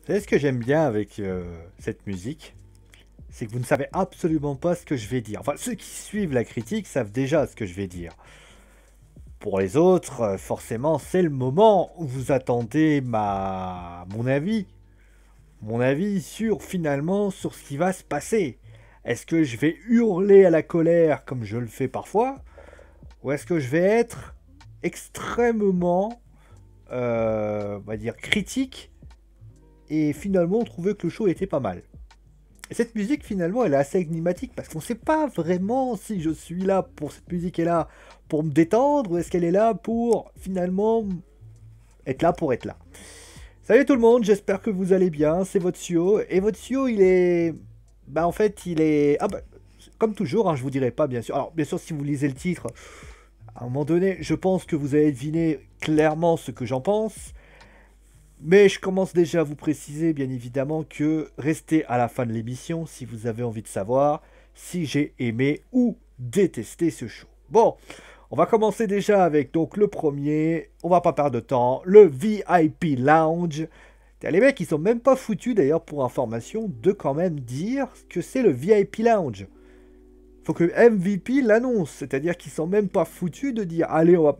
Vous savez ce que j'aime bien avec cette musique? C'est que vous ne savez absolument pas ce que je vais dire. Enfin, ceux qui suivent la critique savent déjà ce que je vais dire. Pour les autres, forcément, c'est le moment où vous attendez mon avis. Mon avis sur, finalement, sur ce qui va se passer. Est-ce que je vais hurler à la colère comme je le fais parfois? Ou est-ce que je vais être extrêmement, on va dire, critique et finalement trouver que le show était pas mal? Et cette musique, finalement, elle est assez énigmatique parce qu'on ne sait pas vraiment si je suis là pour cette musique est là pour me détendre ou est-ce qu'elle est là pour finalement être là pour être là. Salut tout le monde, j'espère que vous allez bien, c'est votre Sio. Et votre Sio, il est. Bah, en fait, il est. Ah, bah, comme toujours, hein, je vous dirai pas, bien sûr. Alors, bien sûr, si vous lisez le titre, à un moment donné, je pense que vous allez deviner clairement ce que j'en pense. Mais je commence déjà à vous préciser, bien évidemment, que restez à la fin de l'émission si vous avez envie de savoir si j'ai aimé ou détesté ce show. Bon, on va commencer déjà avec donc le premier, on va pas perdre de temps, le VIP Lounge. Les mecs, ils sont même pas foutus d'ailleurs pour information de quand même dire que c'est le VIP Lounge. Faut que MVP l'annonce, c'est-à-dire qu'ils sont même pas foutus de dire allez on va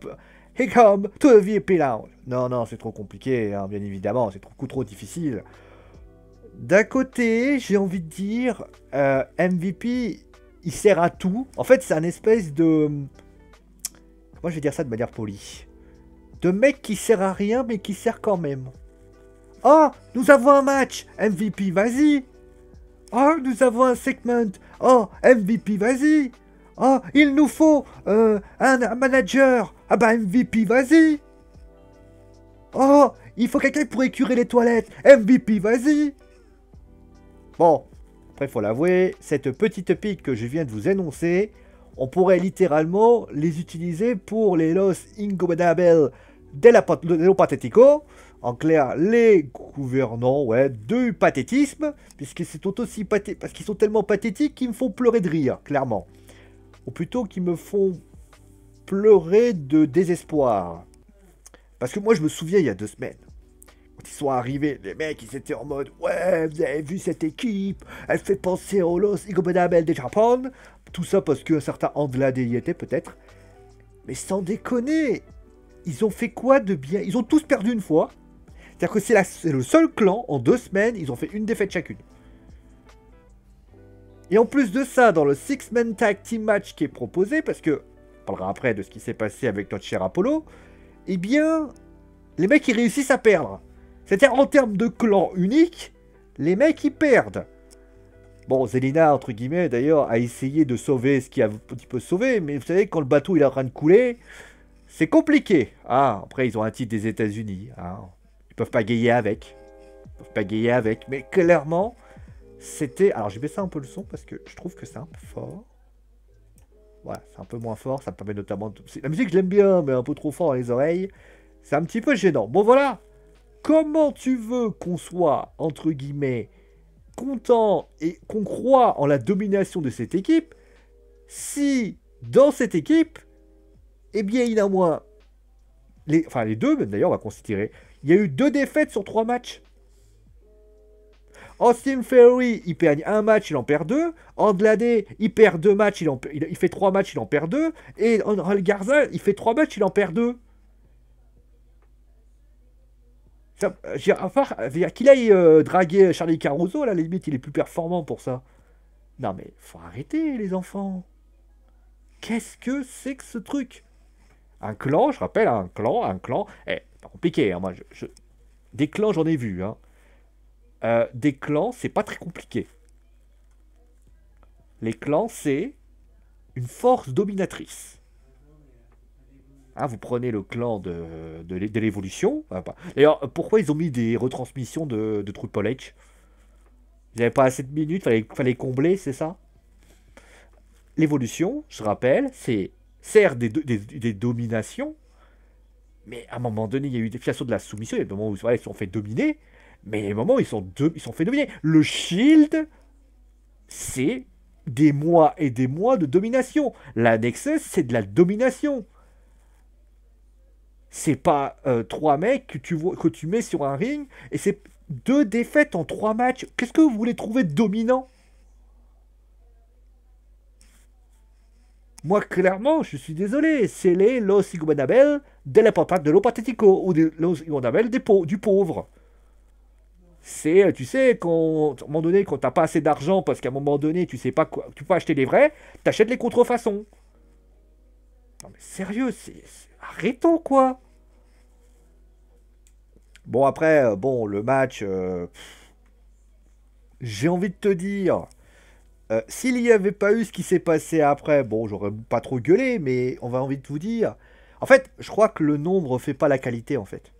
Hey come to the VIP Lounge. Non non c'est trop compliqué, hein, bien évidemment, c'est trop difficile. D'un côté, j'ai envie de dire MVP, il sert à tout. En fait, c'est un espèce de moi je vais dire ça de manière polie. De mec qui sert à rien mais qui sert quand même. Oh, nous avons un match, MVP, vas-y. Oh, nous avons un segment. Oh, MVP, vas-y. Oh, il nous faut un manager. Ah bah MVP, vas-y. Oh, il faut quelqu'un pour écurer les toilettes. MVP, vas-y. Bon, après, faut l'avouer, cette petite pique que je viens de vous énoncer, on pourrait littéralement les utiliser pour les Los Ingobernables de lo Patético. En clair, les gouvernants, ouais, du pathétisme, puisqu'ils sont aussi parce qu'ils sont tellement pathétiques qu'ils me font pleurer de rire, clairement. Ou plutôt qu'ils me font pleurer de désespoir. Parce que moi, je me souviens, il y a 2 semaines, quand ils sont arrivés, les mecs, ils étaient en mode, ouais, vous avez vu cette équipe, elle fait penser aux Los Ingobernables de Japon. Tout ça parce qu'un certain Anglade y était, peut-être. Mais sans déconner, ils ont fait quoi de bien? Ils ont tous perdu une fois. C'est-à-dire que c'est le seul clan, en 2 semaines, ils ont fait une défaite chacune. Et en plus de ça, dans le Six-Man Tag Team Match qui est proposé, parce que, on parlera après de ce qui s'est passé avec notre cher Apollo, eh bien, les mecs, ils réussissent à perdre. C'est-à-dire, en termes de clan unique, les mecs, ils perdent. Bon, Zelina, entre guillemets, d'ailleurs, a essayé de sauver ce qui a un petit peu sauvé, mais vous savez, quand le bateau il est en train de couler, c'est compliqué. Ah, après, ils ont un titre des États-Unis. Hein. Ils peuvent pas gayer avec. Ils peuvent pas gayer avec. Mais clairement, c'était... Alors, j'ai baissé un peu le son parce que je trouve que c'est un peu fort. Voilà, c'est un peu moins fort. Ça me permet notamment... La musique, je l'aime bien, mais un peu trop fort dans les oreilles. C'est un petit peu gênant. Bon, voilà. Comment tu veux qu'on soit, entre guillemets, content et qu'on croit en la domination de cette équipe si, dans cette équipe, eh bien, il y en a moins... Enfin, les deux, d'ailleurs, on va considérer. Il y a eu 2 défaites sur 3 matchs. Austin Theory, il perd un match, il en perd 2. Anglade, il perd 2 matchs, il fait 3 matchs, il en perd 2. Et Angel Garza, il fait 3 matchs, il en perd 2. Enfin, qu'il aille draguer Charlie Caruso, à la limite, il est plus performant pour ça. Non mais, faut arrêter, les enfants. Qu'est-ce que c'est que ce truc? Un clan, je rappelle, un clan. Pas compliqué, hein, moi, des clans, j'en ai vu, hein. Des clans, c'est pas très compliqué. Les clans, c'est une force dominatrice. Hein, vous prenez le clan de l'évolution. D'ailleurs, pourquoi ils ont mis des retransmissions de Triple H? Ils n'avaient pas assez de minutes, fallait combler, c'est ça? L'évolution, je rappelle, c'est certes des dominations, mais à un moment donné, il y a eu des fiascos de la soumission, il y a des moments où voilà, ils se sont fait dominer, mais il y a des moments où ils sont fait dominer. Le Shield, c'est des mois et des mois de domination. La Nexus, c'est de la domination. C'est pas 3 mecs que tu mets sur un ring, et c'est 2 défaites en 3 matchs. Qu'est-ce que vous voulez trouver de dominant? Moi, clairement, je suis désolé. C'est les Los Ingobernables de la patate de l'Opatetico ou des Los Ingobernables du pauvre. C'est, tu sais, quand, à un moment donné, quand t'as pas assez d'argent parce qu'à un moment donné, tu sais pas quoi, tu peux acheter les vrais, t'achètes les contrefaçons. Non mais sérieux, arrêtons quoi. Bon après, bon le match, j'ai envie de te dire, s'il y avait pas eu ce qui s'est passé après, bon j'aurais pas trop gueulé, mais on va envie de vous dire. En fait, je crois que le nombre fait pas la qualité en fait.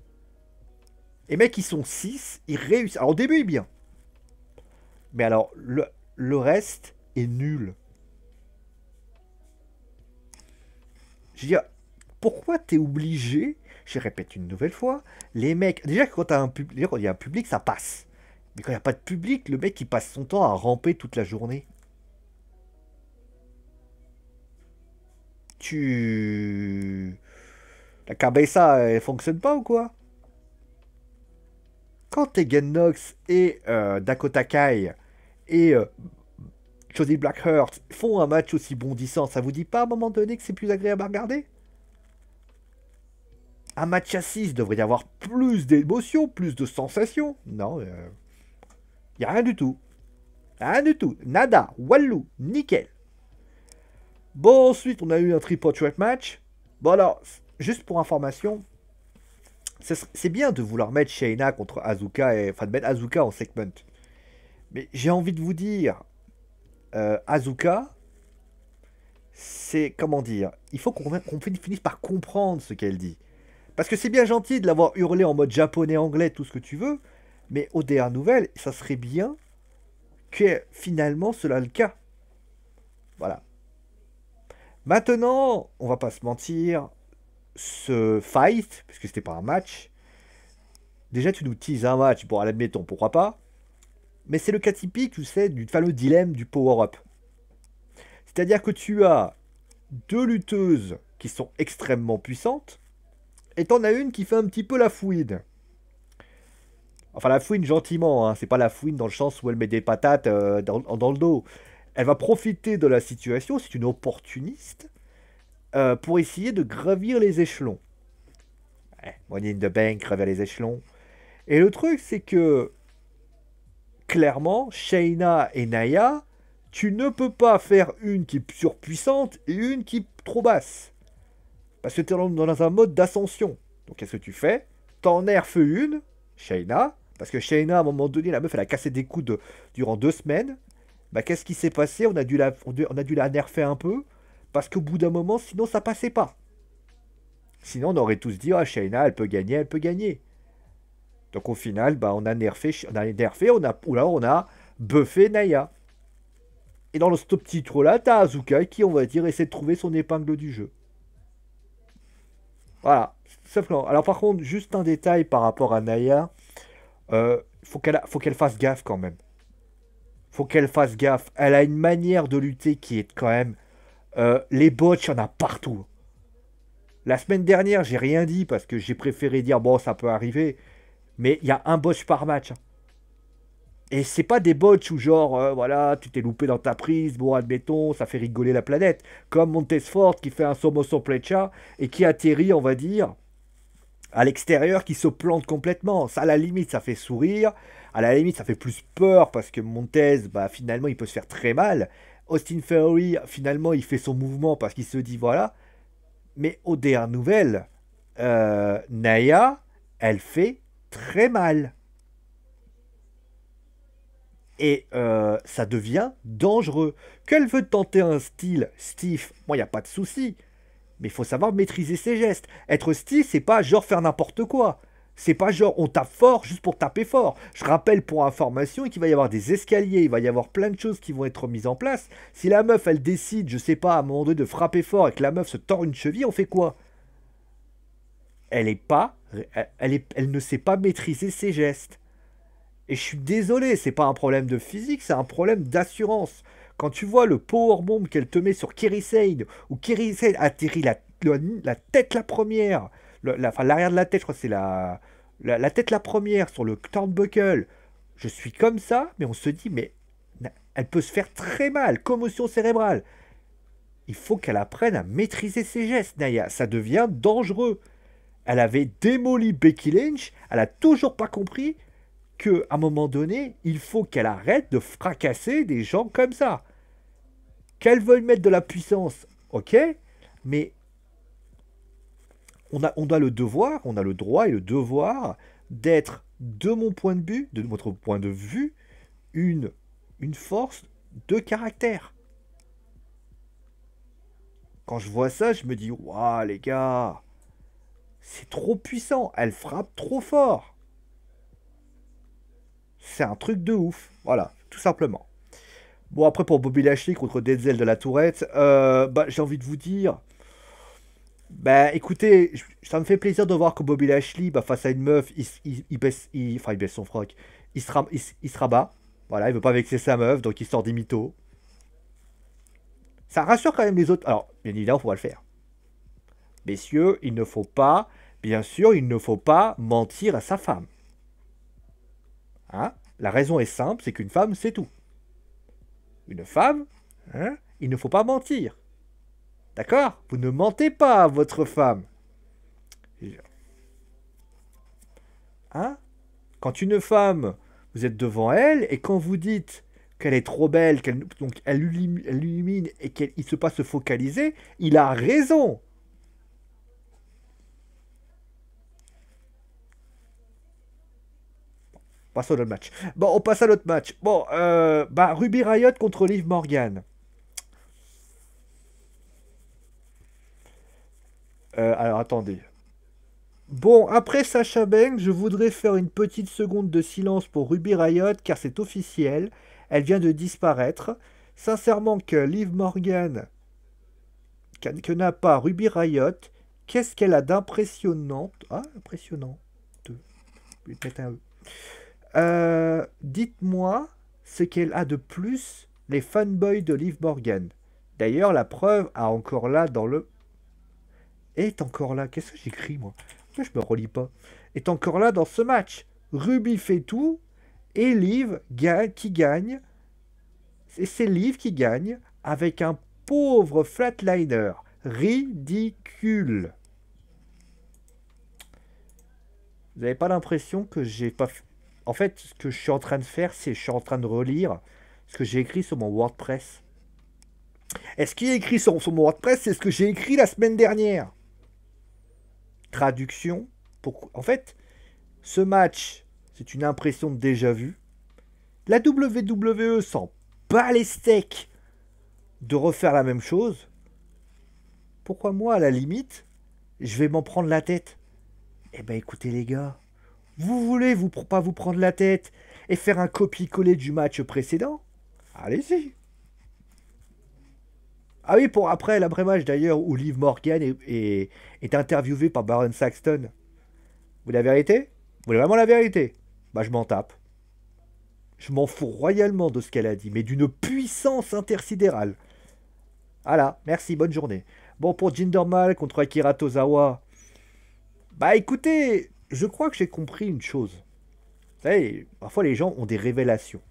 Les mecs, ils sont 6, ils réussissent. Alors au début, il est bien. Mais alors, le reste est nul. Je veux dire, pourquoi t'es obligé, je répète une nouvelle fois, les mecs, déjà quand quand il y a un public, ça passe. Mais quand il n'y a pas de public, le mec il passe son temps à ramper toute la journée. Tu... La cabeza, elle fonctionne pas ou quoi? Quand Tegan Nox et Dakota Kai et Jody Blackheart font un match aussi bondissant, ça vous dit pas à un moment donné que c'est plus agréable à regarder? Un match à 6 devrait y avoir plus d'émotions, plus de sensations. Non, il n'y a rien du tout. Rien du tout. Nada. Wallou. Nickel. Bon, ensuite, on a eu un triple threat match. Bon, alors, juste pour information, c'est bien de vouloir mettre Shayna contre Asuka, enfin de mettre Asuka en segment. Mais j'ai envie de vous dire, Asuka, c'est, comment dire, il faut qu'on finisse par comprendre ce qu'elle dit. Parce que c'est bien gentil de l'avoir hurlé en mode japonais, anglais, tout ce que tu veux, mais au DR Nouvelle, ça serait bien que finalement cela le cas. Voilà. Maintenant, on va pas se mentir, ce fight, parce que c'était pas un match, déjà tu nous teases un match, bon, admettons, pourquoi pas, mais c'est le cas typique, tu sais, du fameux dilemme du power-up. C'est-à-dire que tu as 2 lutteuses qui sont extrêmement puissantes, et t'en as une qui fait un petit peu la fouine. Enfin, la fouine gentiment, hein. C'est pas la fouine dans le sens où elle met des patates dans le dos. Elle va profiter de la situation, c'est une opportuniste, pour essayer de gravir les échelons. Money in the Bank, gravir les échelons. Et le truc, c'est que, clairement, Shayna et Naya, tu ne peux pas faire une qui est surpuissante et une qui est trop basse. Parce que tu es dans un mode d'ascension. Donc qu'est-ce que tu fais? T'en nerfes une, Shayna, parce que Shayna, à un moment donné, la meuf, elle a cassé des coudes durant 2 semaines. Bah, qu'est-ce qui s'est passé? On a dû la nerfer un peu, parce qu'au bout d'un moment, sinon, ça passait pas. Sinon, on aurait tous dit, ah, Shayna, elle peut gagner, elle peut gagner. Donc, au final, bah, ou alors on a buffé Naya. Et dans ce petit trou-là, t'as Asuka qui, on va dire, essaie de trouver son épingle du jeu. Voilà. Simplement. Alors, par contre, juste un détail par rapport à Naya. Faut qu'elle fasse gaffe quand même. Faut qu'elle fasse gaffe. Elle a une manière de lutter qui est quand même... les botches, il y en a partout. La semaine dernière, j'ai rien dit parce que j'ai préféré dire, bon, ça peut arriver. Mais il y a un botch par match. Et c'est pas des botches où genre, voilà, tu t'es loupé dans ta prise, bon, admettons, ça fait rigoler la planète. Comme Montesfort qui fait un Somoso Plecha et qui atterrit, on va dire, à l'extérieur, qui se plante complètement. Ça, à la limite, ça fait sourire. À la limite, ça fait plus peur parce que Montez, bah, finalement, il peut se faire très mal. Austin Theory, finalement, il fait son mouvement parce qu'il se dit, voilà. Mais au DR Nouvelle, Naya, elle fait très mal. Et ça devient dangereux. Qu'elle veut tenter un style stiff, moi, il n'y a pas de souci. Mais il faut savoir maîtriser ses gestes. Être stiff, c'est pas genre faire n'importe quoi. C'est pas genre on tape fort juste pour taper fort. Je rappelle pour information qu'il va y avoir des escaliers, il va y avoir plein de choses qui vont être mises en place. Si la meuf, elle décide, je sais pas, à un moment donné de frapper fort et que la meuf se tord une cheville, on fait quoi? Elle est pas, elle ne sait pas maîtriser ses gestes. Et je suis désolé, c'est pas un problème de physique, c'est un problème d'assurance. Quand tu vois le powerbomb qu'elle te met sur Kerry Sane, où Kerry Sane atterrit la tête la première, enfin l'arrière de la tête, je crois que c'est la tête la première sur le turnbuckle, je suis comme ça, mais on se dit, mais elle peut se faire très mal, commotion cérébrale. Il faut qu'elle apprenne à maîtriser ses gestes, Naya. Ça devient dangereux. Elle avait démoli Becky Lynch, elle a toujours pas compris qu'à un moment donné, il faut qu'elle arrête de fracasser des gens comme ça. Qu'elle veuille mettre de la puissance, ok, mais on a le devoir, on a le droit et le devoir d'être, de mon point de vue, de votre point de vue, une force de caractère. Quand je vois ça, je me dis, waouh les gars, c'est trop puissant, elle frappe trop fort. C'est un truc de ouf, voilà, tout simplement. Bon, après, pour Bobby Lashley contre Denzel de la Tourette, bah, j'ai envie de vous dire, bah écoutez, ça me fait plaisir de voir que Bobby Lashley, bah, face à une meuf, enfin, il baisse son froc, il se rabat, voilà, il veut pas vexer sa meuf, donc il sort des mythos. Ça rassure quand même les autres. Alors, bien évidemment, faut pas le faire. Messieurs, il ne faut pas, bien sûr, il ne faut pas mentir à sa femme. Hein? La raison est simple, c'est qu'une femme, c'est tout. Une femme, hein, il ne faut pas mentir. D'accord? Vous ne mentez pas à votre femme. Hein? Quand une femme, vous êtes devant elle, et quand vous dites qu'elle est trop belle, donc elle illumine et qu'il se passe se focaliser, il a raison. Passons à l'autre match. Bon, on passe à l'autre match. Bon, bah, Ruby Riott contre Liv Morgan. Alors, attendez. Bon, après Sasha Banks, je voudrais faire une petite seconde de silence pour Ruby Riott, car c'est officiel. Elle vient de disparaître. Sincèrement, que Liv Morgan, que n'a pas Ruby Riott, qu'est-ce qu'elle a d'impressionnant? Ah, impressionnant. Peut-être un E. Dites-moi ce qu'elle a de plus, les fanboys de Liv Morgan. D'ailleurs, la preuve a encore là dans le... Est encore là. Qu'est-ce que j'écris, moi? Pourquoi je me relis pas? Est encore là dans ce match. Ruby fait tout et Liv qui gagne. Et c'est Liv qui gagne avec un pauvre flatliner. Ridicule. Vous n'avez pas l'impression que j'ai pas... En fait, ce que je suis en train de faire, c'est je suis en train de relire ce que j'ai écrit sur mon WordPress. Et ce qui est écrit sur mon WordPress, c'est ce que j'ai écrit la semaine dernière. Traduction. En fait, ce match, c'est une impression de déjà vu. La WWE s'en bat les steaks de refaire la même chose. Pourquoi moi, à la limite, je vais m'en prendre la tête? Eh ben écoutez les gars, vous voulez pas vous prendre la tête et faire un copier-coller du match précédent? Allez-y. Ah oui, pour après l'après-match d'ailleurs, où Liv Morgan est interviewé par Baron Saxton. Vous la vérité? Vous voulez vraiment la vérité? Bah je m'en tape. Je m'en fous royalement de ce qu'elle a dit, mais d'une puissance intersidérale. Voilà, merci, bonne journée. Bon, pour Jinder Mahal contre Akira Tozawa, bah écoutez, je crois que j'ai compris une chose. Vous savez, parfois les gens ont des révélations.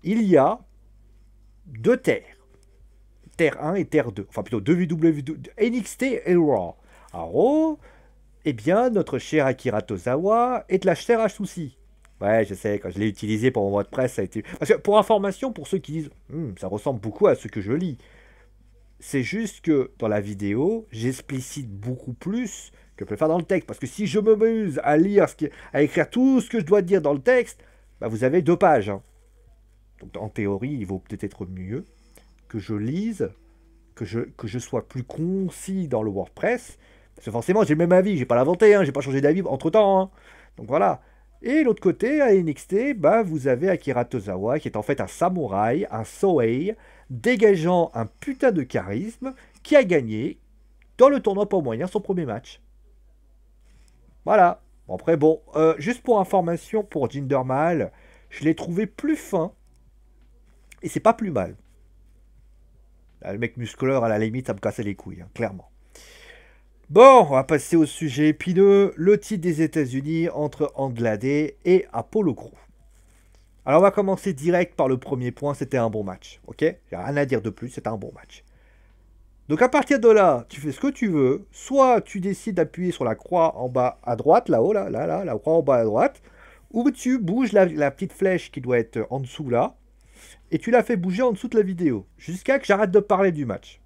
Il y a deux terres. Terre 1 et Terre 2. Enfin plutôt 2 WWE, NXT et Raw. À Raw, eh bien, notre cher Akira Tozawa est de la chair à souci. Ouais, je sais, quand je l'ai utilisé pour mon WordPress, ça a été... Parce que pour information, pour ceux qui disent ça ressemble beaucoup à ce que je lis, c'est juste que dans la vidéo, j'explicite beaucoup plus que je peux faire dans le texte. Parce que si je me muse à lire, à écrire tout ce que je dois dire dans le texte, bah vous avez 2 pages. Hein. Donc en théorie, il vaut peut-être être mieux que je lise, que je sois plus concis dans le WordPress. Parce que forcément, j'ai le même avis, j'ai pas l'inventé, hein, j'ai pas changé d'avis entre-temps. Hein. Donc voilà. Et l'autre côté, à NXT, bah, vous avez Akira Tozawa, qui est en fait un samouraï, un Sohei, dégageant un putain de charisme, qui a gagné, dans le tournoi pour moyen, son premier match. Voilà. Bon, après, bon, juste pour information, pour Jinder Mahal, je l'ai trouvé plus fin, et c'est pas plus mal. Là, le mec muscleur, à la limite, ça me cassait les couilles, hein, clairement. Bon, on va passer au sujet épineux, le titre des États-Unis entre Anglade et Apollo Crews. Alors on va commencer direct par le premier point, c'était un bon match, ok? J'ai rien à dire de plus, c'était un bon match. Donc à partir de là, tu fais ce que tu veux, soit tu décides d'appuyer sur la croix en bas à droite, là-haut, là, la croix en bas à droite, ou tu bouges la petite flèche qui doit être en dessous là, et tu la fais bouger en dessous de la vidéo, jusqu'à que j'arrête de parler du match.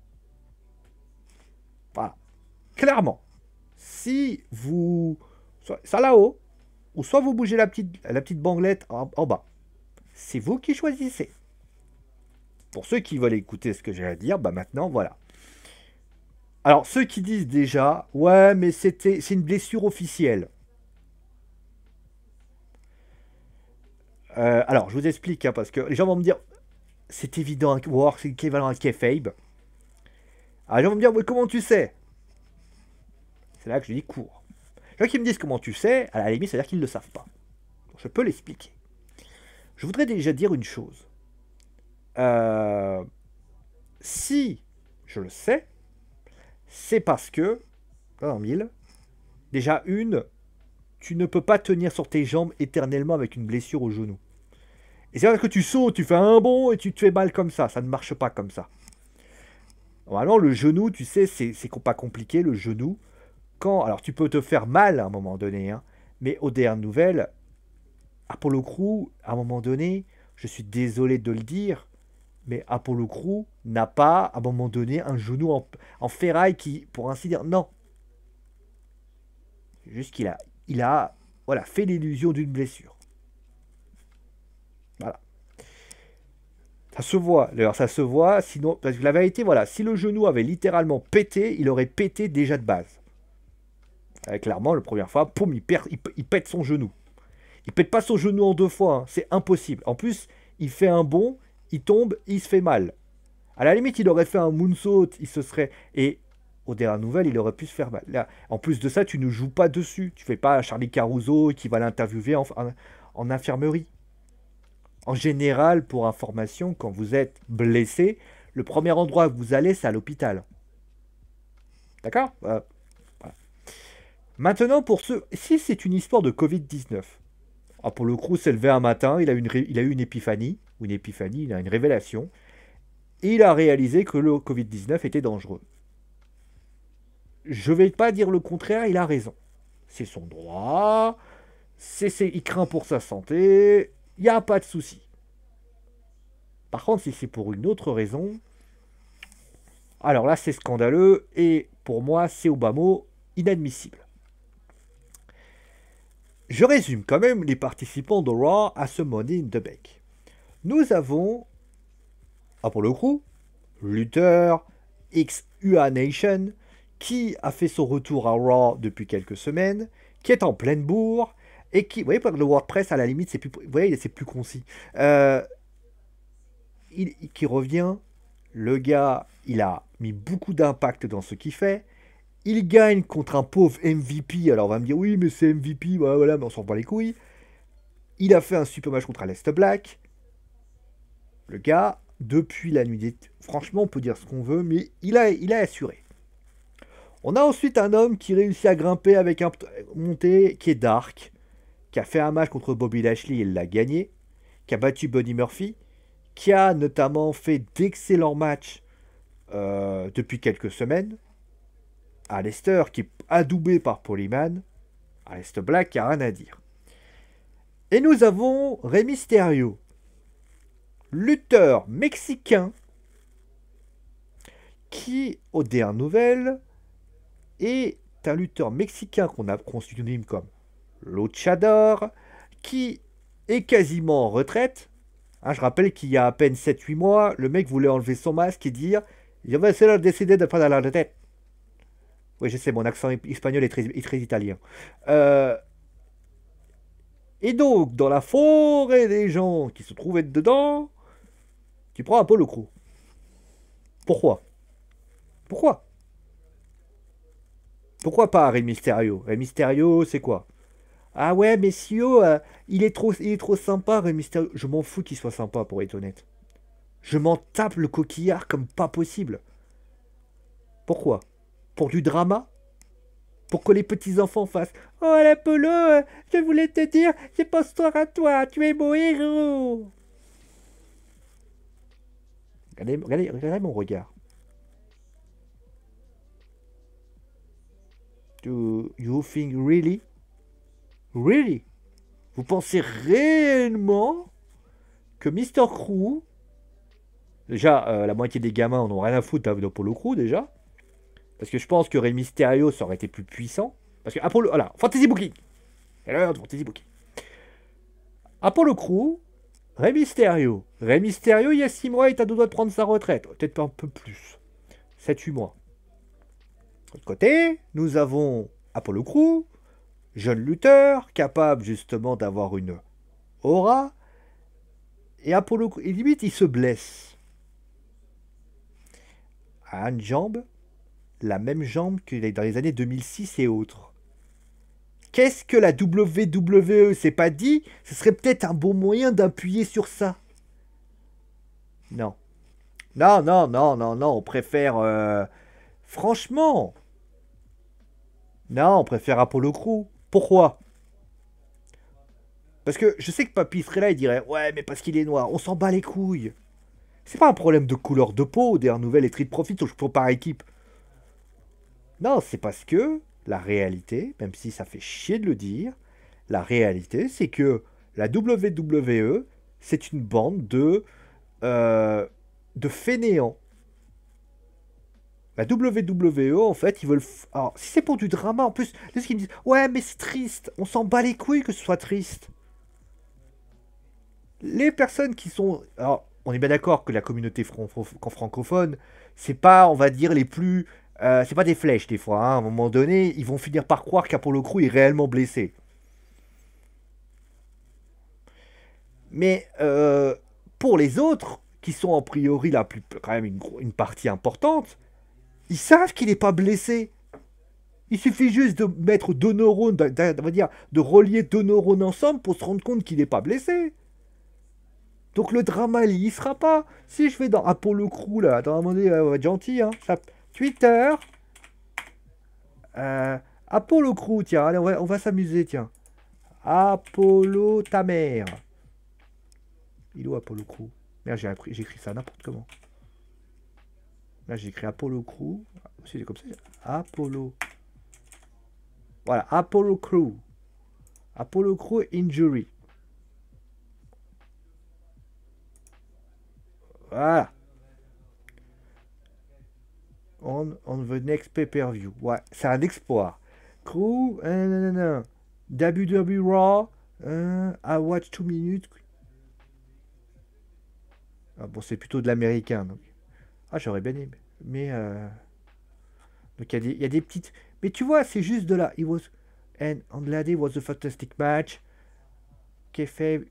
Voilà. Clairement, si vous... Ça là-haut, ou soit vous bougez la petite bandelette en bas. C'est vous qui choisissez. Pour ceux qui veulent écouter ce que j'ai à dire, bah maintenant, voilà. Alors, ceux qui disent déjà, ouais, mais c'est une blessure officielle. Alors, je vous explique, hein, parce que les gens vont me dire, c'est évident, War, c'est équivalent à kayfabe. Alors, les gens vont me dire, ouais, comment tu sais? C'est là que je dis cours. Les gens qui me disent comment tu sais, à la limite, c'est-à-dire qu'ils ne le savent pas. Donc, je peux l'expliquer. Je voudrais déjà dire une chose. Si je le sais, c'est parce que, en mille, déjà tu ne peux pas tenir sur tes jambes éternellement avec une blessure au genou. Et c'est parce que tu sautes, tu fais un bond et tu te fais mal comme ça. Ça ne marche pas comme ça. Normalement, le genou, tu sais, c'est pas compliqué, le genou. Alors, tu peux te faire mal à un moment donné, hein, mais aux dernières nouvelles, Apollo Crews, à un moment donné, je suis désolé de le dire, mais Apollo Crews n'a pas, à un moment donné, un genou en ferraille qui, pour ainsi dire, non. Juste qu'il a voilà, fait l'illusion d'une blessure. Voilà. Ça se voit, d'ailleurs ça se voit, sinon, parce que la vérité, voilà, si le genou avait littéralement pété, il aurait pété déjà de base. Clairement, la première fois, poum, il pète son genou. Il pète pas son genou en deux fois, hein, c'est impossible. En plus, il fait un bond, il tombe, il se fait mal. À la limite, il aurait fait un moonsault, il se serait... Et aux dernières nouvelles, il aurait pu se faire mal. Là, en plus de ça, tu ne joues pas dessus. Tu fais pas Charlie Caruso qui va l'interviewer en infirmerie. En général, pour information, quand vous êtes blessé, le premier endroit où vous allez, c'est à l'hôpital. D'accord? Voilà. Maintenant, pour ceux... Si c'est une histoire de Covid-19, pour le coup, s'est levé un matin, il a eu une épiphanie, il a une révélation, et il a réalisé que le Covid-19 était dangereux. Je ne vais pas dire le contraire, il a raison. C'est son droit, il craint pour sa santé, il n'y a pas de souci. Par contre, si c'est pour une autre raison, alors là c'est scandaleux, et pour moi c'est au bas mot inadmissible. Je résume quand même les participants de Raw à ce Money in the Bank. Nous avons, pour le coup, Luther X UA Nation, qui a fait son retour à Raw depuis quelques semaines, qui est en pleine bourre, et qui, vous voyez, le WordPress, à la limite, c'est plus, vous voyez, c'est plus concis. Qui revient, le gars, il a mis beaucoup d'impact dans ce qu'il fait, il gagne contre un pauvre MVP, alors on va me dire, oui, mais c'est MVP, voilà, mais on s'en bat les couilles. Il a fait un super match contre Aleister Black. Le gars, depuis la nuit des... Franchement, on peut dire ce qu'on veut, mais il a assuré. On a ensuite un homme qui réussit à grimper avec un monté qui est Dark, qui a fait un match contre Bobby Lashley et il l'a gagné, qui a battu Buddy Murphy, qui a notamment fait d'excellents matchs depuis quelques semaines. Aleister qui est adoubé par Polyman. Aleister Black qui a rien à dire. Et nous avons Rey Mysterio, lutteur mexicain qui, aux dernières nouvelles, est un lutteur mexicain qu'on a constitué comme Luchador, qui est quasiment en retraite. Je rappelle qu'il y a à peine 7-8 mois, le mec voulait enlever son masque et dire « Il va essayer de décider de prendre la retraite ». Oui, je sais, mon accent espagnol est très italien. Et donc, dans la forêt des gens qui se trouvaient dedans, tu prends Apollo Crews. Pourquoi? Pourquoi pas Rey Mysterio? Rey Mysterio, c'est quoi? Ah ouais, messieurs, il est trop sympa, Rey Mysterio. Je m'en fous qu'il soit sympa, pour être honnête. Je m'en tape le coquillard comme pas possible. Pourquoi? Pour du drama? pour que les petits-enfants fassent Oh l'Apollo, je voulais te dire, je pense à toi, tu es mon héros. Regardez mon regard. Do you think really? Really? Vous pensez réellement que Mr. Crew, déjà, la moitié des gamins en ont rien à foutre d'Apollo Crew, déjà. Parce que je pense que Rey Mysterio, ça aurait été plus puissant. Parce que Apollo, voilà, Fantasy Booking. C'est l'heure de Fantasy Booking. Apollo Crew, Rey Mysterio. Rey Mysterio, il y a 6 mois, il est à 2 doigts de prendre sa retraite. Peut-être pas un peu plus. 7-8 mois. De l'autre côté, nous avons Apollo Crew, jeune lutteur, capable justement d'avoir une aura. Et Apollo Crew, et limite, il se blesse. À une jambe, la même jambe que dans les années 2006 et autres. Qu'est-ce que la WWE s'est pas dit? Ce serait peut-être un bon moyen d'appuyer sur ça. Non. Non, non, non, non, non, on préfère... Franchement. Non, on préfère Apollo Crew. Pourquoi? Parce que je sais que Papy serait là, il dirait ouais, mais parce qu'il est noir, on s'en bat les couilles. C'est pas un problème de couleur de peau, d'ailleurs, nouvelle et Street Profit sont toujours par équipe. Non, c'est parce que la réalité, même si ça fait chier de le dire, la réalité, c'est que la WWE, c'est une bande de fainéants. La WWE, en fait, ils veulent... Alors, si c'est pour du drama, en plus, les gens qui me disent ouais, mais c'est triste, on s'en bat les couilles que ce soit triste. Les personnes qui sont... Alors, on est bien d'accord que la communauté francophone, c'est pas, on va dire, les plus... c'est pas des flèches, des fois. Hein. À un moment donné, ils vont finir par croire qu'Apollo Crew est réellement blessé. Mais pour les autres, qui sont a priori quand même une partie importante, ils savent qu'il n'est pas blessé. Il suffit juste de mettre deux neurones, on va dire, de relier deux neurones ensemble pour se rendre compte qu'il n'est pas blessé. Donc le drama, il y sera pas. Si je vais dans Apollo Crew, là, attends, à un moment donné, on va être gentil, hein. Twitter. Apollo Crew, tiens, allez, on va s'amuser, tiens. Apollo ta mère. Il est où Apollo Crew? Merde, j'ai écrit ça n'importe comment. Là, j'ai écrit Apollo Crew. C'est comme ça. Apollo. Voilà, Apollo Crew. Apollo Crew Injury. Voilà. On the next pay-per-view. Ouais, c'est un exploit. Crew, WWE Raw. I watch 2 minutes. Ah, bon, c'est plutôt de l'américain. Donc. Ah, j'aurais bien aimé. Mais. Donc, il y a des petites. Mais tu vois, c'est juste de là. It was. And Andrade was a fantastic match. Kayfabe.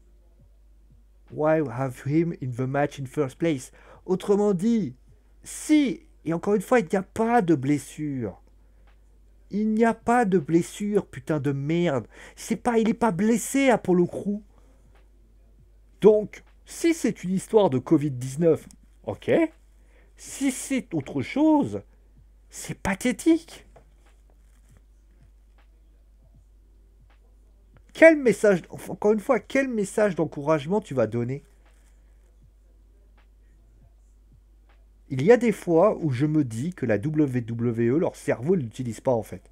Why have him in the match in first place? Autrement dit, si, et encore une fois, il n'y a pas de blessure. Il n'y a pas de blessure, putain de merde. Il n'est pas blessé, Apollo Crew. Donc, si c'est une histoire de Covid-19, ok. Si c'est autre chose, c'est pathétique. Quel message, encore une fois, quel message d'encouragement tu vas donner? Il y a des fois où je me dis que la WWE, leur cerveau ne l'utilise pas en fait.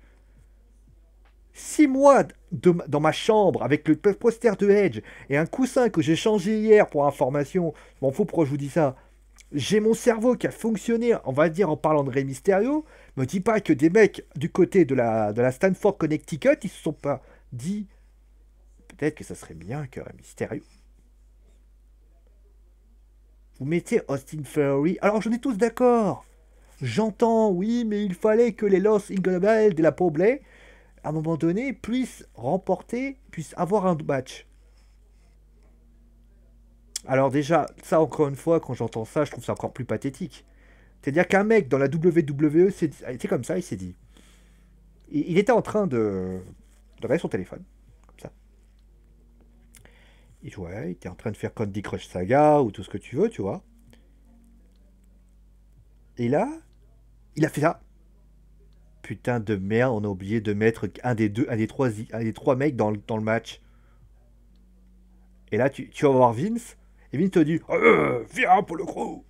Si moi, dans ma chambre, avec le poster de Edge et un coussin que j'ai changé hier pour information, je m'en fous pourquoi je vous dis ça, j'ai mon cerveau qui a fonctionné, on va dire en parlant de Rey Mysterio, me dis pas que des mecs du côté de la Stanford Connecticut, ils se sont pas dit peut-être que ça serait bien que Rey Mysterio. Vous mettez Austin Theory. Alors, j'en ai tous d'accord. J'entends, oui, mais il fallait que les Los Ingobernables de la Poblé, à un moment donné, puissent avoir un match. Alors déjà, ça encore une fois, quand j'entends ça, je trouve ça encore plus pathétique. C'est-à-dire qu'un mec dans la WWE, c'est comme ça, il s'est dit. Il était en train de regarder son téléphone, comme ça. Il jouait, il était en train de faire Candy Crush Saga ou tout ce que tu veux, tu vois. Et là, il a fait ça. putain de merde, on a oublié de mettre un des trois mecs dans le match. Et là, tu vas voir Vince, et Vince te dit viens Apollo Crew.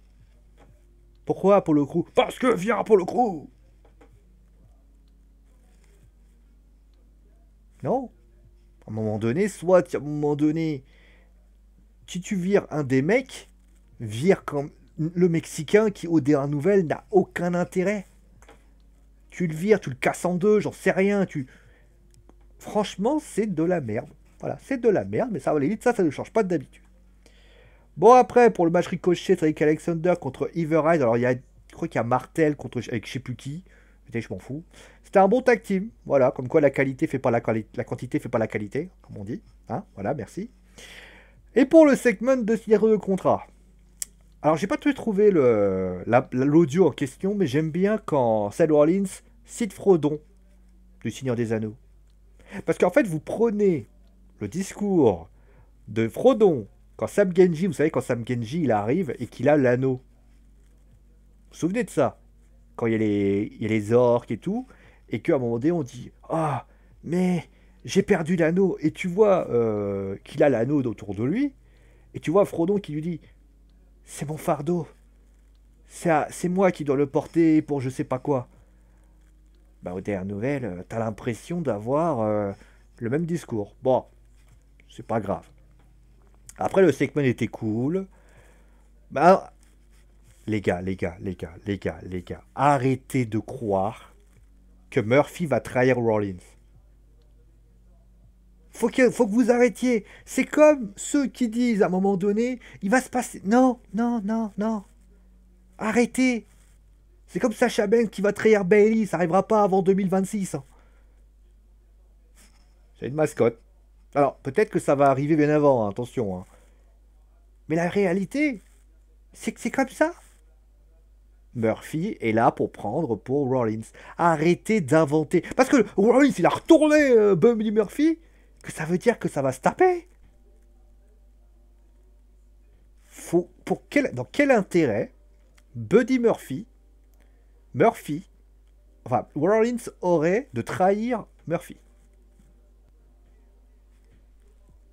Pourquoi Apollo Crew? Parce que viens Apollo Crew. Non. À un moment donné, soit à un moment donné, si tu vires un des mecs, vire comme le Mexicain qui, aux dernières nouvelles, n'a aucun intérêt. Tu le vires, tu le casses en deux, j'en sais rien. Franchement, c'est de la merde. Voilà, c'est de la merde, mais ça, à la limite, ça ne change pas d'habitude. Bon, après, pour le match Ricochet, Cedric Alexander contre Everide, alors je crois qu'il y a Martel avec je sais plus qui. Je m'en fous. C'était un bon tag team. Voilà, comme quoi la qualité fait pas la quantité fait pas la qualité, comme on dit. Hein, voilà, merci. Et pour le segment de signature de contrat. Alors, j'ai pas tout trouvé l'audio en question, mais j'aime bien quand Seth Rollins cite Frodon du Seigneur des Anneaux. Parce qu'en fait, vous prenez le discours de Frodon quand Sam Genji, vous savez, quand Sam Genji il arrive et qu'il a l'anneau. Vous vous souvenez de ça? Quand il y a les orques et tout, et qu'à un moment donné, on dit ah, mais j'ai perdu l'anneau. Et tu vois qu'il a l'anneau autour de lui, et tu vois Frodon qui lui dit c'est mon fardeau. C'est moi qui dois le porter pour je sais pas quoi. Bah, aux dernières nouvelles, t'as l'impression d'avoir le même discours. Bon, c'est pas grave. Après, le segment était cool. Bah, les gars, arrêtez de croire que Murphy va trahir Rollins. Faut que vous arrêtiez. C'est comme ceux qui disent à un moment donné, il va se passer. Non. Arrêtez. C'est comme Sacha Banks qui va trahir Bayley. Ça arrivera pas avant 2026. Hein. C'est une mascotte. Alors, peut-être que ça va arriver bien avant, hein, attention. Hein. Mais la réalité, c'est que c'est comme ça. Murphy est là pour prendre pour Rollins. Arrêtez d'inventer. Parce que Rollins, il a retourné Buddy Murphy, que ça veut dire que ça va se taper. Dans quel intérêt Buddy Murphy, enfin, Rollins aurait de trahir Murphy?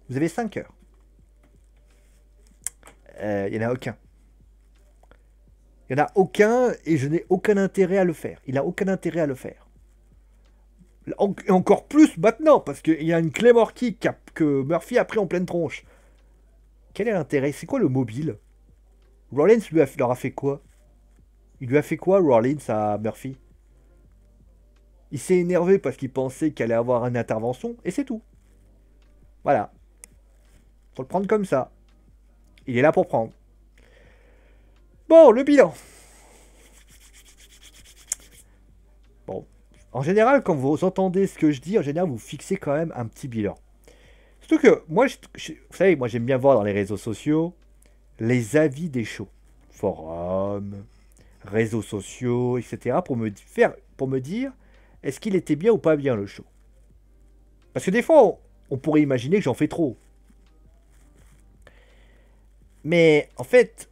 Vous avez 5 heures. Il n'y en a aucun. Il n'y en a aucun et je n'ai aucun intérêt à le faire. Il n'a aucun intérêt à le faire. Et encore plus maintenant, parce qu'il y a une Claymore Kick que Murphy a pris en pleine tronche. Quel est l'intérêt? C'est quoi le mobile? Rollins leur a fait quoi? Il lui a fait quoi, Rollins, à Murphy? Il s'est énervé parce qu'il pensait qu'il allait avoir une intervention, et c'est tout. Voilà. Faut le prendre comme ça. Il est là pour prendre. Bon, le bilan. Bon. En général, quand vous entendez ce que je dis, en général, vous fixez quand même un petit bilan. Surtout que, moi, vous savez, moi, j'aime bien voir dans les réseaux sociaux les avis des shows. Forums, réseaux sociaux, etc. Pour me dire, est-ce qu'il était bien ou pas bien, le show. Parce que des fois, on pourrait imaginer que j'en fais trop. Mais, en fait,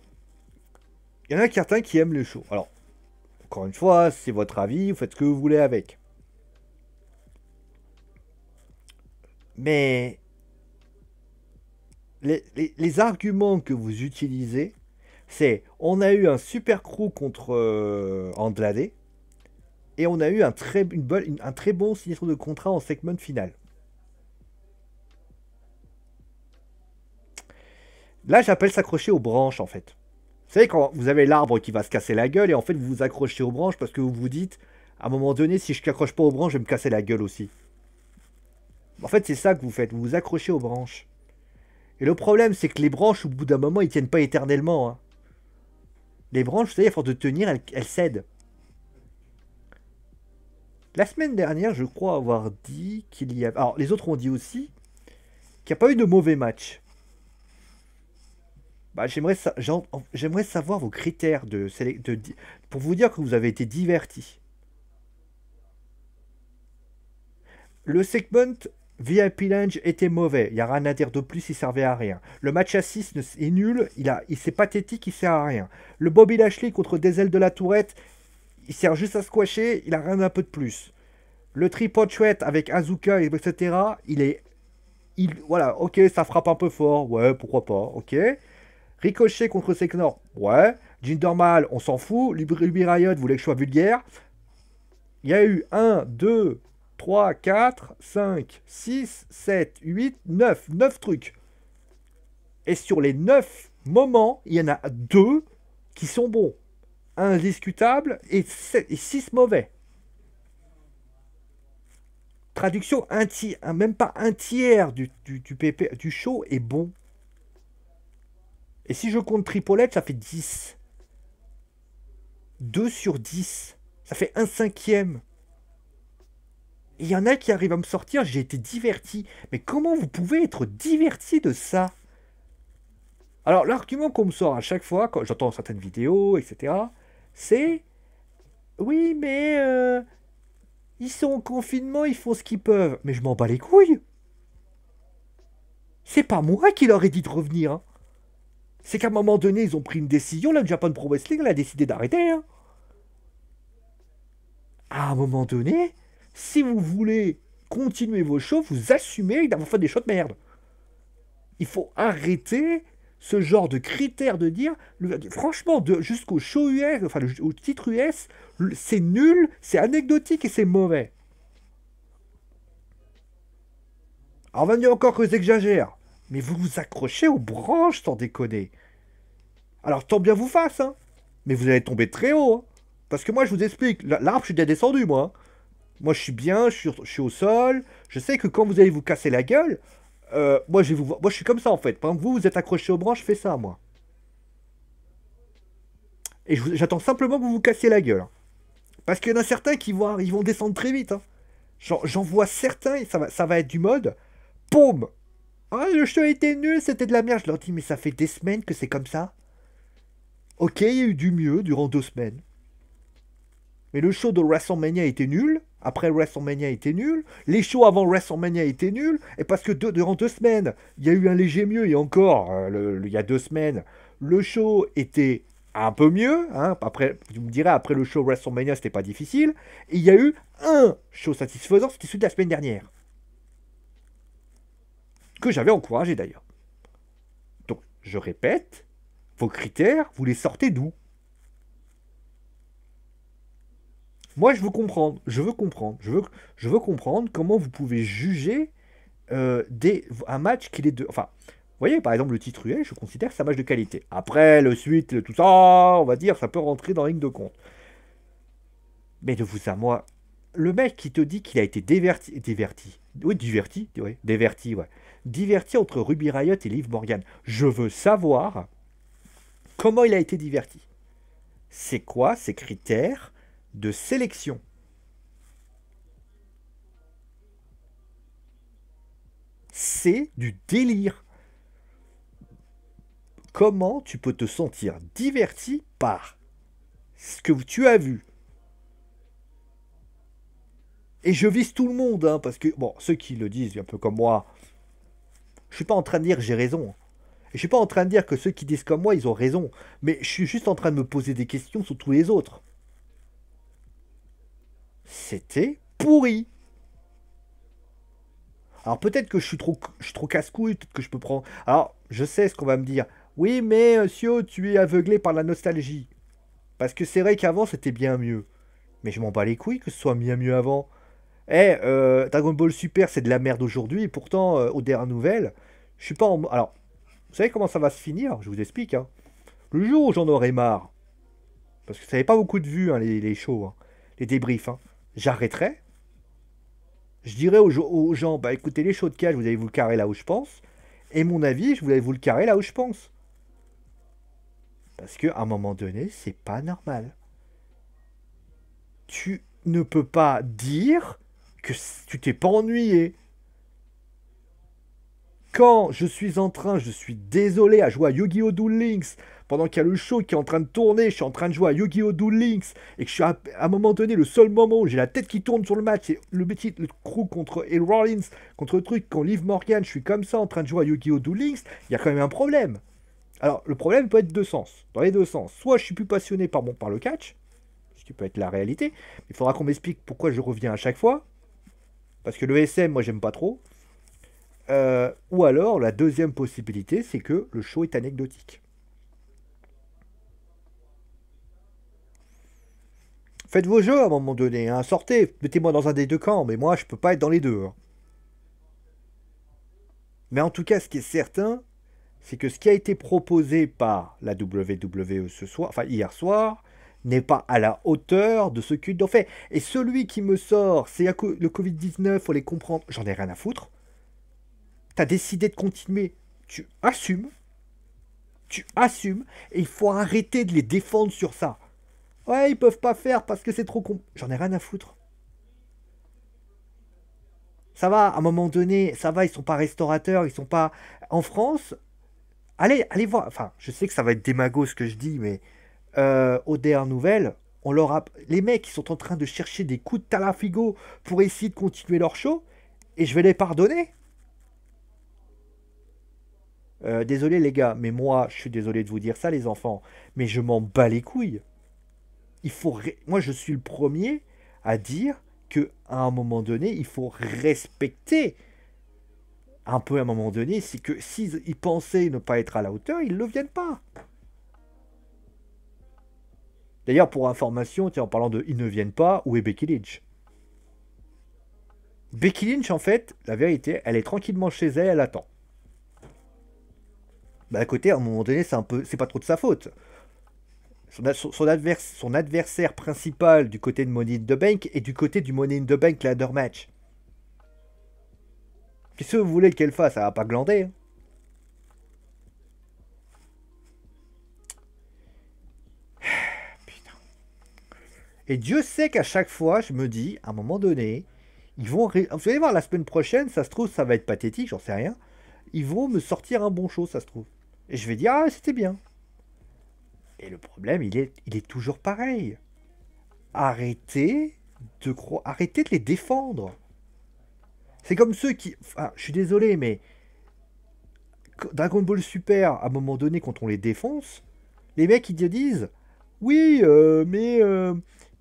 il y en a certains qui aiment le show. Alors, encore une fois, c'est votre avis, vous faites ce que vous voulez avec. Mais les arguments que vous utilisez, c'est on a eu un super crew contre Andrade et on a eu un très bon signature de contrat en segment final. Là, j'appelle s'accrocher aux branches en fait. Vous savez, quand vous avez l'arbre qui va se casser la gueule et en fait vous vous accrochez aux branches parce que vous vous dites, à un moment donné, si je n'accroche pas aux branches, je vais me casser la gueule aussi. En fait, c'est ça que vous faites, vous vous accrochez aux branches. Et le problème, c'est que les branches, au bout d'un moment, ils tiennent pas éternellement. Hein. Les branches, vous savez, à force de tenir, elles cèdent. La semaine dernière, je crois avoir dit qu'il y a... Alors, les autres ont dit aussi qu'il n'y a pas eu de mauvais match. Bah, j'aimerais savoir vos critères pour vous dire que vous avez été divertis. Le segment VIP Lounge était mauvais. Il n'y a rien à dire de plus, il servait à rien. Le match à 6 est nul, c'est pathétique, il sert à rien. Le Bobby Lashley contre Diesel de la Tourette, il sert juste à squasher, il a rien d'un peu de plus. Le tripod chouette avec Azuka, etc., voilà, ok, ça frappe un peu fort, ouais, pourquoi pas, ok. Ricochet contre Seknor, ouais. Jinder Mahal, on s'en fout. Ruby Riot voulait que je sois vulgaire. Il y a eu 1, 2, 3, 4, 5, 6, 7, 8, 9. 9 trucs. Et sur les 9 moments, il y en a 2 qui sont bons. Un discutable et 6 mauvais. Traduction, même pas un tiers du show est bon. Et si je compte Tripolette, ça fait 10. 2 sur 10. Ça fait 1/5. Il y en a qui arrivent à me sortir, j'ai été diverti. Mais comment vous pouvez être diverti de ça? Alors, l'argument qu'on me sort à chaque fois, quand j'entends certaines vidéos, etc., c'est... Oui, mais... ils sont en confinement, ils font ce qu'ils peuvent. Mais je m'en bats les couilles. C'est pas moi qui leur ai dit de revenir. Hein. C'est qu'à un moment donné, ils ont pris une décision. La Japan Pro Wrestling, elle a décidé d'arrêter. Hein. À un moment donné, si vous voulez continuer vos shows, vous assumez d'avoir fait des shows de merde. Il faut arrêter ce genre de critères de dire, franchement, jusqu'au show US, enfin au titre US, c'est nul, c'est anecdotique et c'est mauvais. Alors on va dire encore que j'exagère, mais vous vous accrochez aux branches sans déconner. Alors tant bien vous fasse, hein, mais vous allez tomber très haut. Hein. Parce que moi je vous explique, l'arbre je suis déjà descendu moi. Moi je suis bien, je suis au sol, je sais que quand vous allez vous casser la gueule, moi je suis comme ça en fait. Pendant que vous êtes accroché aux branches, je fais ça moi. Et j'attends simplement que vous vous cassiez la gueule. Parce qu'il y en a certains ils vont descendre très vite. Hein. J'en vois certains, et ça va être du mode, boum. Ah, le show était nul, c'était de la merde. Je leur dis, mais ça fait des semaines que c'est comme ça. Ok, il y a eu du mieux durant 2 semaines. Mais le show de WrestleMania était nul. Après WrestleMania était nul. Les shows avant WrestleMania étaient nuls. Et parce que durant 2 semaines, il y a eu un léger mieux. Et encore, il y a 2 semaines, le show était un peu mieux. Hein. Après, vous me direz, après le show WrestleMania, c'était pas difficile. Et il y a eu un show satisfaisant, c'était celui de la semaine dernière. Que j'avais encouragé d'ailleurs. Donc, je répète, vos critères, vous les sortez d'où? Moi, je veux comprendre. Je veux comprendre. Je veux comprendre comment vous pouvez juger un match qui est de... Enfin, vous voyez, par exemple, le titre US, je considère que c'est un match de qualité. Après, le suite, tout ça, on va dire, ça peut rentrer dans la ligne de compte. Mais de vous à moi, le mec qui te dit qu'il a été diverti entre Ruby Riott et Liv Morgan. Je veux savoir comment il a été diverti. C'est quoi ces critères de sélection? C'est du délire. Comment tu peux te sentir diverti par ce que tu as vu? Et je vise tout le monde, hein, parce que, bon, ceux qui le disent un peu comme moi, je suis pas en train de dire j'ai raison. Et je suis pas en train de dire que ceux qui disent comme moi, ils ont raison. Mais je suis juste en train de me poser des questions sur tous les autres. C'était pourri. Alors peut-être que je suis trop casse-couille, peut-être que je peux prendre... Alors, je sais ce qu'on va me dire. Oui, mais monsieur, tu es aveuglé par la nostalgie. Parce que c'est vrai qu'avant, c'était bien mieux. Mais je m'en bats les couilles que ce soit bien mieux avant. Dragon Ball Super, c'est de la merde aujourd'hui, et pourtant, aux dernières nouvelles, je suis pas en... Alors, vous savez comment ça va se finir? Je vous explique, hein. Le jour où j'en aurai marre, parce que ça n'avait pas beaucoup de vues, hein, les shows, hein, les débriefs, hein, j'arrêterai. Je dirais aux gens, bah écoutez, les shows de cage, vous allez vous le carrer là où je pense, et mon avis, je voulais vous le carrer là où je pense. Parce qu'à un moment donné, c'est pas normal. Tu ne peux pas dire que tu t'es pas ennuyé. Quand je suis désolé à jouer à Yu-Gi-Oh! Duel Links, pendant qu'il y a le show qui est en train de tourner, je suis en train de jouer à Yu-Gi-Oh! Duel Links, et que je suis à un moment donné, le seul moment où j'ai la tête qui tourne sur le match, c'est le crew contre El Rollins, contre le truc, quand Liv Morgan, je suis comme ça en train de jouer à Yu-Gi-Oh! Duel Links, il y a quand même un problème. Alors, le problème peut être deux sens, dans les deux sens. Soit je suis plus passionné par le catch, ce qui peut être la réalité. Il faudra qu'on m'explique pourquoi je reviens à chaque fois. Parce que le SM, moi, j'aime pas trop. Ou alors, la deuxième possibilité, c'est que le show est anecdotique. Faites vos jeux à un moment donné, hein. Sortez, mettez-moi dans un des deux camps, mais moi, je peux pas être dans les deux, hein. Mais en tout cas, ce qui est certain, c'est que ce qui a été proposé par la WWE ce soir, enfin hier soir, n'est pas à la hauteur de ce qu'ils ont fait. Et celui qui me sort, c'est le Covid-19, faut les comprendre, j'en ai rien à foutre. T'as décidé de continuer, tu assumes, et il faut arrêter de les défendre sur ça. Ouais, ils peuvent pas faire parce que c'est trop J'en ai rien à foutre. Ça va, à un moment donné, ça va, ils sont pas restaurateurs, ils sont pas... En France, allez voir, enfin, je sais que ça va être démago ce que je dis, mais aux dernières nouvelles, on leur a... les mecs qui sont en train de chercher des coups de talafigo pour essayer de continuer leur show, et je vais les pardonner. Désolé les gars, mais moi, je suis désolé de vous dire ça les enfants, mais je m'en bats les couilles. Moi, je suis le premier à dire que à un moment donné, il faut respecter un peu à un moment donné, c'est que s'ils pensaient ne pas être à la hauteur, ils ne le viennent pas. D'ailleurs, pour information, tiens, en parlant de ils ne viennent pas, où est Becky Lynch? Becky Lynch, en fait, la vérité, elle est tranquillement chez elle, elle attend. Bah, à côté, à un moment donné, c'est pas trop de sa faute. Son adversaire principal du côté de Money in the Bank est du côté du Money in the Bank ladder match. Qu'est-ce que vous voulez qu'elle fasse? Elle va pas glander, hein. Putain. Et Dieu sait qu'à chaque fois, je me dis, à un moment donné, vous allez voir, la semaine prochaine, ça se trouve, ça va être pathétique, j'en sais rien. Ils vont me sortir un bon show, ça se trouve. Et je vais dire, ah, c'était bien. Et le problème, il est toujours pareil. Arrêtez arrêtez de les défendre. C'est comme ceux qui... Enfin, je suis désolé, mais... Dragon Ball Super, à un moment donné, quand on les défonce, les mecs, ils te disent... Oui, mais...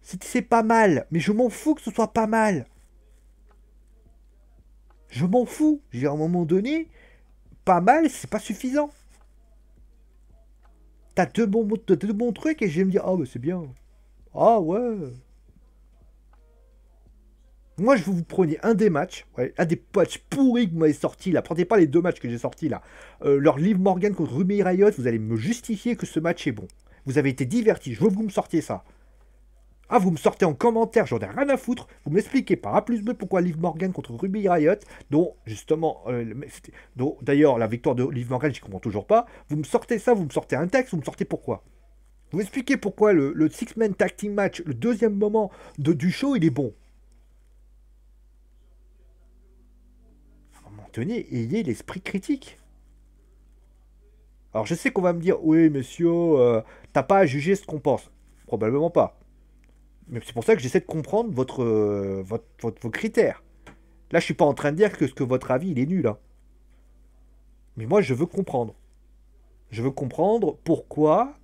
c'est pas mal. Mais je m'en fous que ce soit pas mal. Je m'en fous. Je veux dire, à un moment donné, pas mal, c'est pas suffisant. T'as deux bons trucs et je vais me dire, ah, bah c'est bien. Ah, ouais. Moi, je veux vous preniez un des matchs, ouais, un des matchs pourris que vous m'avez sortis là. Prenez pas les deux matchs que j'ai sortis là. Leur Liv Morgan contre Ruby Riott, vous allez me justifier que ce match est bon. Vous avez été divertis, je veux que vous me sortiez ça. Ah, vous me sortez en commentaire, j'en ai rien à foutre. Vous m'expliquez par A plus B pourquoi Liv Morgan contre Ruby Riott, dont justement, dont d'ailleurs la victoire de Liv Morgan, j'y comprends toujours pas. Vous me sortez ça, vous me sortez un texte, vous me sortez pourquoi. Vous m'expliquez pourquoi le Six-Man Tag Team Match, le deuxième moment du show, il est bon. À un moment donné, ayez l'esprit critique. Alors je sais qu'on va me dire, oui, monsieur, t'as pas à juger ce qu'on pense. Probablement pas. Mais c'est pour ça que j'essaie de comprendre vos critères. Là, je suis pas en train de dire que votre avis, il est nul, hein. Mais moi, je veux comprendre. Je veux comprendre pourquoi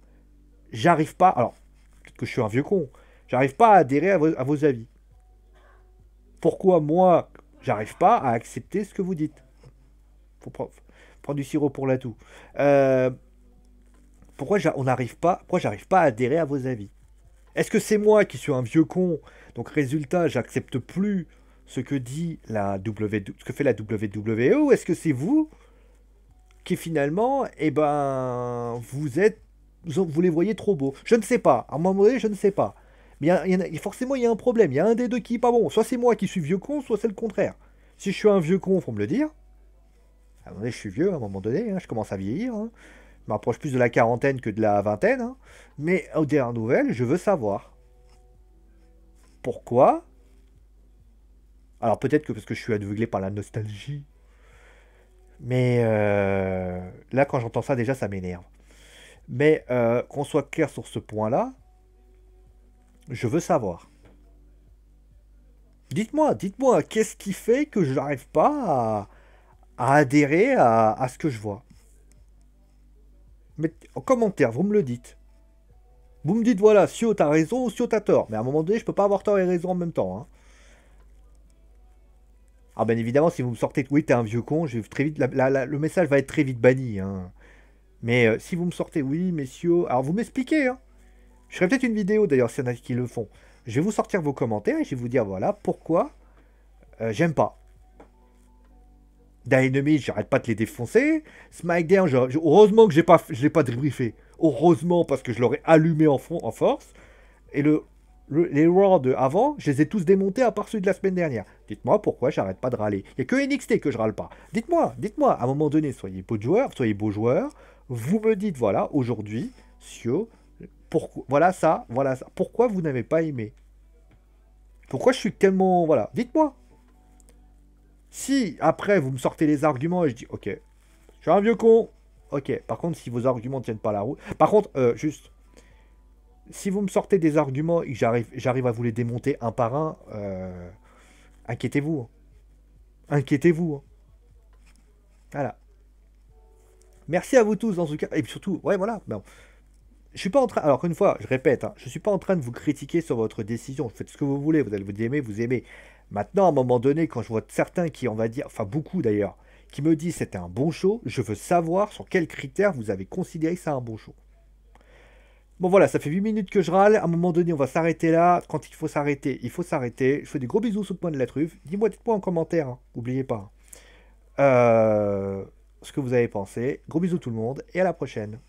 j'arrive pas... Alors, peut-être que je suis un vieux con. J'arrive pas à adhérer à vos avis. Pourquoi moi, j'arrive pas à accepter ce que vous dites. Faut prendre du sirop pour la toux. Pourquoi j'arrive pas à adhérer à vos avis? Est-ce que c'est moi qui suis un vieux con, donc résultat, j'accepte plus ce que dit ce que fait la WWE, ou est-ce que c'est vous qui finalement, eh ben, vous les voyez trop beaux? Je ne sais pas. À un moment donné, je ne sais pas. Mais forcément, il y a un problème. Il y a un des deux qui est pas bon. Soit c'est moi qui suis vieux con, soit c'est le contraire. Si je suis un vieux con, faut me le dire. À un moment donné, je suis vieux, à un moment donné, hein, je commence à vieillir, hein. Je m'approche plus de la quarantaine que de la vingtaine, hein. Mais aux dernières nouvelles, je veux savoir. Pourquoi? Alors peut-être que parce que je suis aveuglé par la nostalgie. Mais là, quand j'entends ça, déjà, ça m'énerve. Mais qu'on soit clair sur ce point-là, je veux savoir. Dites-moi, qu'est-ce qui fait que je n'arrive pas à adhérer à ce que je vois? Mais en commentaire, vous me le dites. Vous me dites, voilà, Sio, t'as raison, Sio, t'as tort. Mais à un moment donné, je peux pas avoir tort et raison en même temps. Hein. Ah, bien évidemment, si vous me sortez, oui, t'es un vieux con, je vais très vite, le message va être très vite banni. Hein. Mais si vous me sortez, oui, messieurs, alors vous m'expliquez. Hein. Je ferai peut-être une vidéo d'ailleurs, s'il y en a qui le font. Je vais vous sortir vos commentaires et je vais vous dire, voilà, pourquoi j'aime pas. Dynamite, j'arrête pas de les défoncer. SmackDown, heureusement que je l'ai pas débriefé. Heureusement, parce que je l'aurais allumé en force. Et les Raw de avant, je les ai tous démontés à part celui de la semaine dernière. Dites-moi pourquoi j'arrête pas de râler. Il n'y a que NXT que je râle pas. Dites-moi, à un moment donné, soyez beaux joueurs. Vous me dites, voilà, aujourd'hui, Sio, voilà ça, voilà ça. Pourquoi vous n'avez pas aimé? Pourquoi je suis tellement... Voilà, dites-moi. Si après vous me sortez les arguments et je dis ok, je suis un vieux con. Ok, par contre si vos arguments ne tiennent pas la route. Par contre, juste, si vous me sortez des arguments et que j'arrive à vous les démonter un par un, inquiétez-vous. Hein. Inquiétez-vous. Hein. Voilà. Merci à vous tous en tout cas. Et puis surtout, ouais voilà. Bon. Je suis pas en train. Alors qu'une fois, je répète, hein, je suis pas en train de vous critiquer sur votre décision. Faites ce que vous voulez. Vous allez vous aimer, vous aimez. Maintenant, à un moment donné, quand je vois certains qui, on va dire, enfin beaucoup d'ailleurs, qui me disent c'était un bon show, je veux savoir sur quels critères vous avez considéré que c'est un bon show. Bon voilà, ça fait 8 minutes que je râle. À un moment donné, on va s'arrêter là. Quand il faut s'arrêter, il faut s'arrêter. Je fais des gros bisous sous le point de la truffe. Dites-moi en commentaire. Hein. N'oubliez pas. Ce que vous avez pensé. Gros bisous tout le monde et à la prochaine.